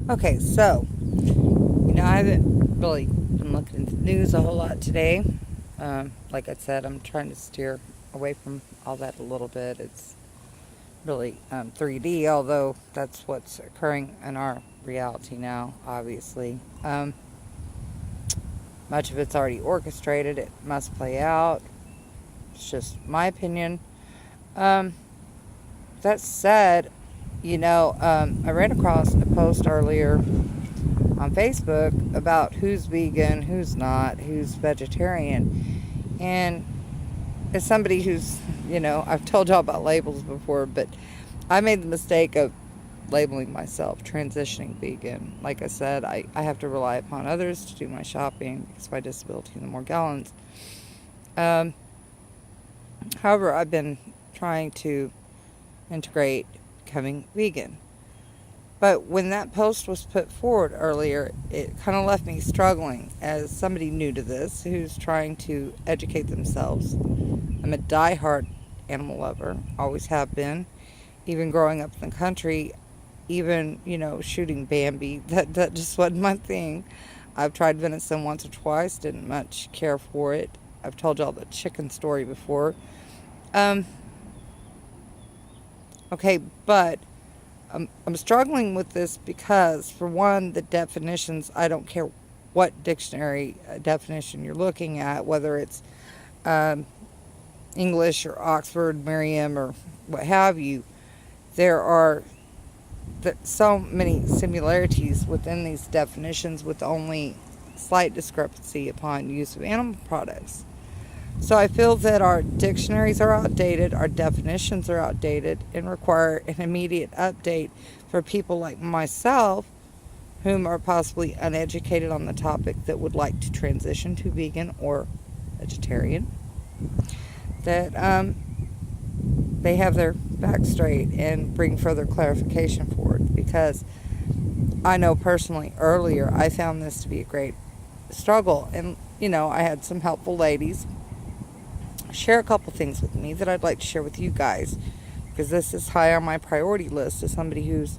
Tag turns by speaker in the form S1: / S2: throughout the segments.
S1: Okay, so, I haven't really been looking at the news a whole lot today. Like I said, I'm trying to steer away from all that a little bit. It's really 3D, although that's what's occurring in our reality now, obviously. Much of it's already orchestrated, it must play out. It's just my opinion. Um, that said, I ran across a post earlier on Facebook about who's vegan, who's not, who's vegetarian. And as somebody who's, I've told y'all about labels before, but I made the mistake of labeling myself transitioning vegan. Like I said, I have to rely upon others to do my shopping because of my disability and the more gallons. Um, However, I've been trying to integrate becoming vegan. But when that post was put forward earlier, it kind of left me struggling as somebody new to this who's trying to educate themselves. I'm a diehard animal lover, always have been. Even growing up in the country, even, shooting Bambi, that just wasn't my thing. I've tried venison once or twice, didn't much care for it. I've told y'all the chicken story before. Um, okay, but I'm struggling with this because, for one, the definitions, I don't care what dictionary definition you're looking at, whether it's um, English or Oxford, Merriam, or what have you, there are so many similarities within these definitions with only slight discrepancy upon use of animal products. So I feel that our dictionaries are outdated, our definitions are outdated, and require an immediate update for people like myself whom are possibly uneducated on the topic that would like to transition to vegan or vegetarian. That they have their back straight and bring further clarification forward, because I know personally earlier I found this to be a great struggle, and I had some helpful ladies share a couple things with me that I'd like to share with you guys, because this is high on my priority list as somebody who's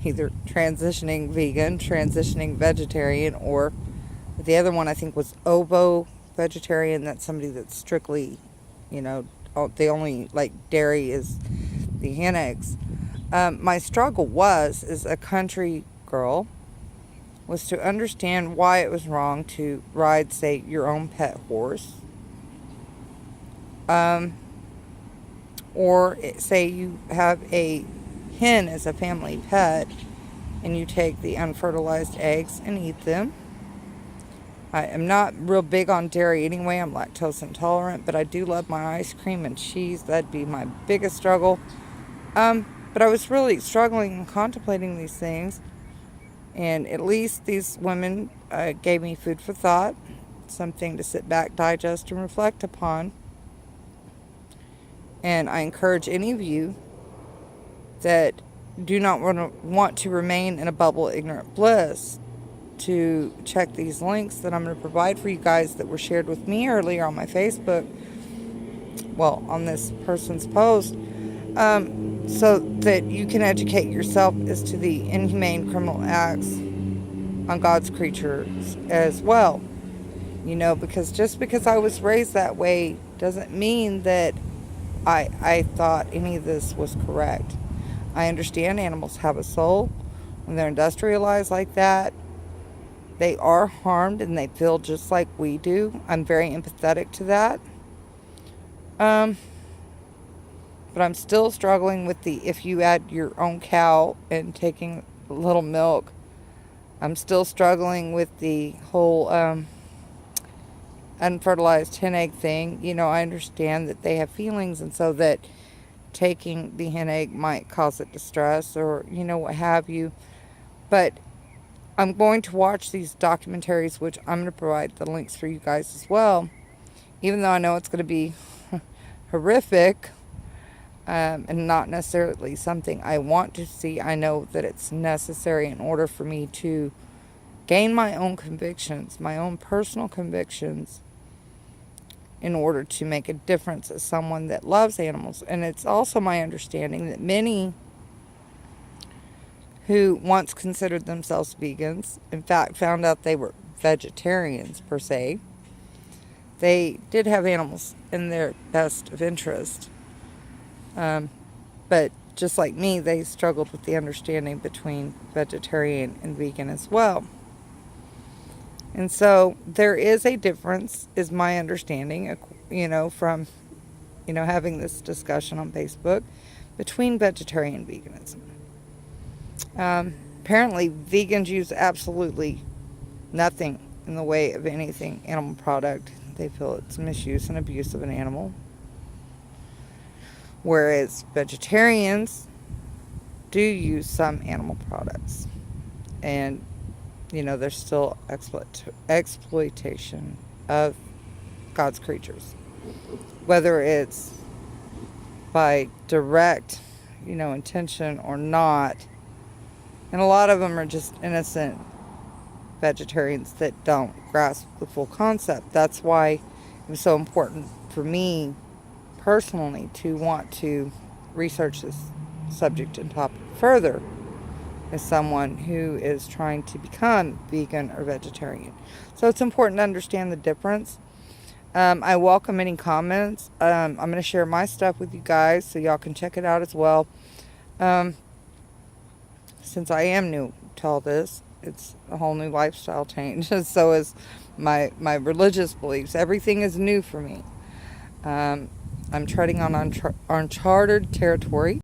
S1: either transitioning vegan, transitioning vegetarian, or the other one I think was ovo vegetarian. That's somebody that's strictly, the only dairy is the hen eggs. My struggle was, as a country girl, was to understand why it was wrong to ride, say, your own pet horse. Or say you have a hen as a family pet and you take the unfertilized eggs and eat them. I am not real big on dairy anyway. I'm lactose intolerant, but I do love my ice cream and cheese. That'd be my biggest struggle. But I was really struggling and contemplating these things, and at least these women gave me food for thought, something to sit back, digest, and reflect upon. And I encourage any of you that do not want to remain in a bubble of ignorant bliss to check these links that I'm going to provide for you guys that were shared with me earlier on my Facebook, well, on this person's post, so that you can educate yourself as to the inhumane criminal acts on God's creatures as well. Because just because I was raised that way doesn't mean that I thought any of this was correct. I understand animals have a soul. When they're industrialized like that, they are harmed and they feel just like we do. I'm very empathetic to that. But I'm still struggling with the, if you add your own cow and taking a little milk, I'm still struggling with the whole unfertilized hen egg thing. I understand that they have feelings, and so that taking the hen egg might cause it distress or, what have you. But I'm going to watch these documentaries, which I'm going to provide the links for you guys as well, even though I know it's going to be horrific and not necessarily something I want to see. I know that it's necessary in order for me to gain my own convictions, my own personal convictions, in order to make a difference as someone that loves animals. And it's also my understanding that many who once considered themselves vegans, in fact, found out they were vegetarians per se. They did have animals in their best of interest. But just like me, they struggled with the understanding between vegetarian and vegan as well. And so there is a difference, is my understanding, from, having this discussion on Facebook between vegetarian and veganism. Apparently, vegans use absolutely nothing in the way of anything animal product. They feel it's misuse and abuse of an animal. Whereas vegetarians do use some animal products. And, there's still exploitation of God's creatures. Whether it's by direct, intention or not. And a lot of them are just innocent vegetarians that don't grasp the full concept. That's why it was so important for me personally to want to research this subject and topic further as someone who is trying to become vegan or vegetarian. So it's important to understand the difference. I welcome any comments. I'm going to share my stuff with you guys so y'all can check it out as well. Since I am new to all this, it's a whole new lifestyle change. So is my religious beliefs. Everything is new for me. I'm treading on uncharted territory.